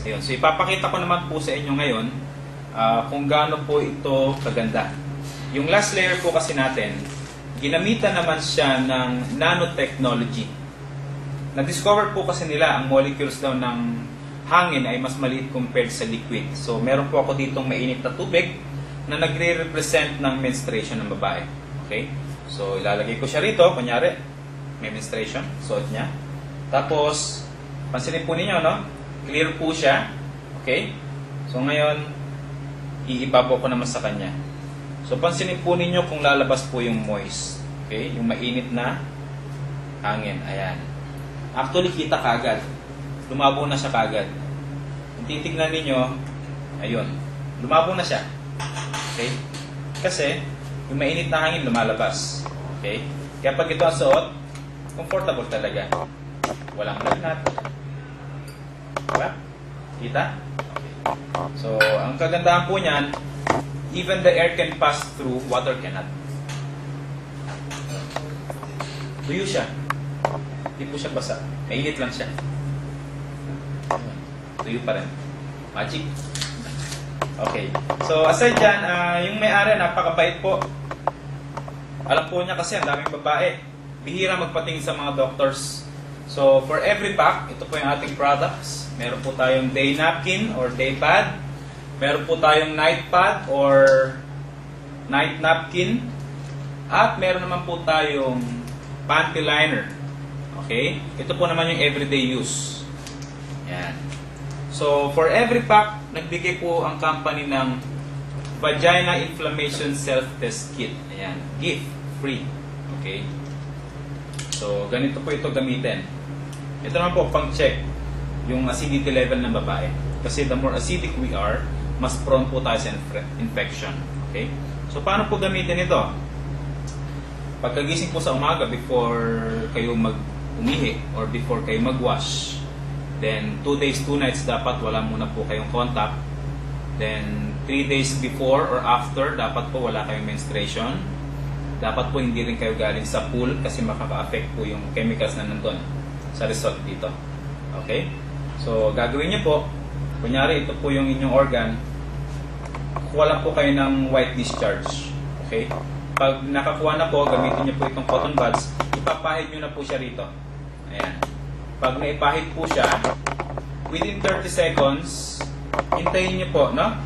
Ayun. So ipapakita ko naman po sa inyo ngayon kung gaano po ito kaganda. Yung last layer po kasi natin, ginamitan naman siya ng nanotechnology. Na-discover po kasi nila ang molecules daw ng hangin ay mas maliit compared sa liquid. So meron po ako ditong mainit na tubig na nagre-represent ng menstruation ng babae. Okay? So ilalagay ko siya rito, kunyari may menstruation, suot niya. Tapos, pansinin po ninyo, no? Clear po siya. Okay? So ngayon, iibabaw ko naman sa kanya. So pansinin po ninyo kung lalabas po yung moist. Okay? Yung mainit na hangin. Ayan. Actually, kita kagad. Lumabo na siya kagad. Kung titignan ninyo, ayun. Lumabo na siya. Okay? Kasi, yung mainit na hangin lumalabas. Okay? Kaya pag ito ang suot, comfortable talaga. Walang lagnat. Diba? Kita? Okay. So, ang kagandahan po niyan, even the air can pass through, water cannot. Tuyo siya. Hindi po siya basa. Mainit lang siya. Tuyo pa rin. Magic. Okay. So, aside dyan, yung may-ari, napakabait po. Alam po niya kasi ang daming babae. Bihira magpatingin sa mga doctors. So, for every pack, ito po yung ating products. Meron po tayong day napkin or day pad. Meron po tayong night pad or night napkin. At meron naman po tayong panty liner. Okay? Ito po naman yung everyday use. Yan. So, for every pack, nagbigay po ang company ng Vagina Inflammation Self-Test Kit. Ayan. Gift. Free. Okay? So, ganito po ito gamitin. Ito naman po, pang-check yung acidity level ng babae. Kasi the more acidic we are, mas prone po tayo sa infection. Okay? So, paano po gamitin ito? Pagkagising po sa umaga, before kayo umihi or before kayo mag-wash, then 2 days, 2 nights dapat wala muna po kayong contact. Then 3 days before or after, dapat po wala kayong menstruation. Dapat po hindi rin kayo galing sa pool kasi makaka-affect po yung chemicals na nandun sa result dito. Okay? So, gagawin niyo po, kunyari ito po yung inyong organ, kuha lang po kayo ng white discharge. Okay? Pag nakakuha na po, gamitin niyo po itong cotton buds, ipapahid niyo na po siya rito. Ayan. Pag naipahid po siya, within 30 seconds, hintayin niyo po, no?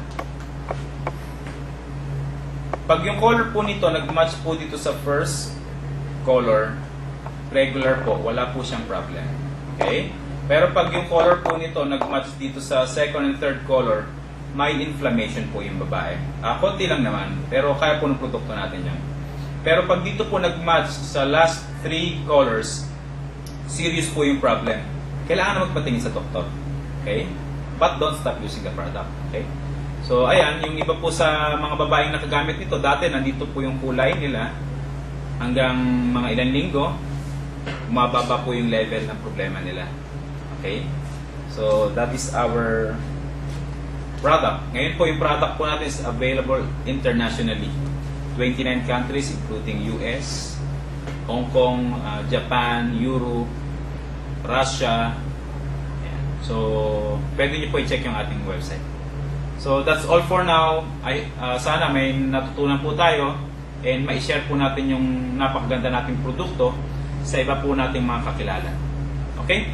Pag yung color po nito, nag-match po dito sa first color, regular po, wala po siyang problem. Okay? Pero pag yung color po nito, nag-match dito sa second and third color, may inflammation po yung babae. Konti lang naman, pero kaya po ng produkto natin yan. Pero pag dito po nag-match sa last 3 colors, serious po yung problem. Kailangan na magpatingin sa doktor. Okay? But don't stop using the product. Okay? So, ayan, yung iba po sa mga babaeng nakagamit nito, dati nandito po yung kulay nila hanggang mga ilang linggo, umababa po yung level ng problema nila. Okay? So, that is our product. Ngayon po, yung product po natin is available internationally. 29 countries, including US, Hong Kong, Japan, Europe, Russia. Ayan. So, pwede nyo po i-check yung ating website. So, that's all for now. Sana may natutunan po tayo and ma-share po natin yung napakaganda nating produkto sa iba po nating mga kakilala. Okay?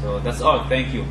So, that's all. Thank you.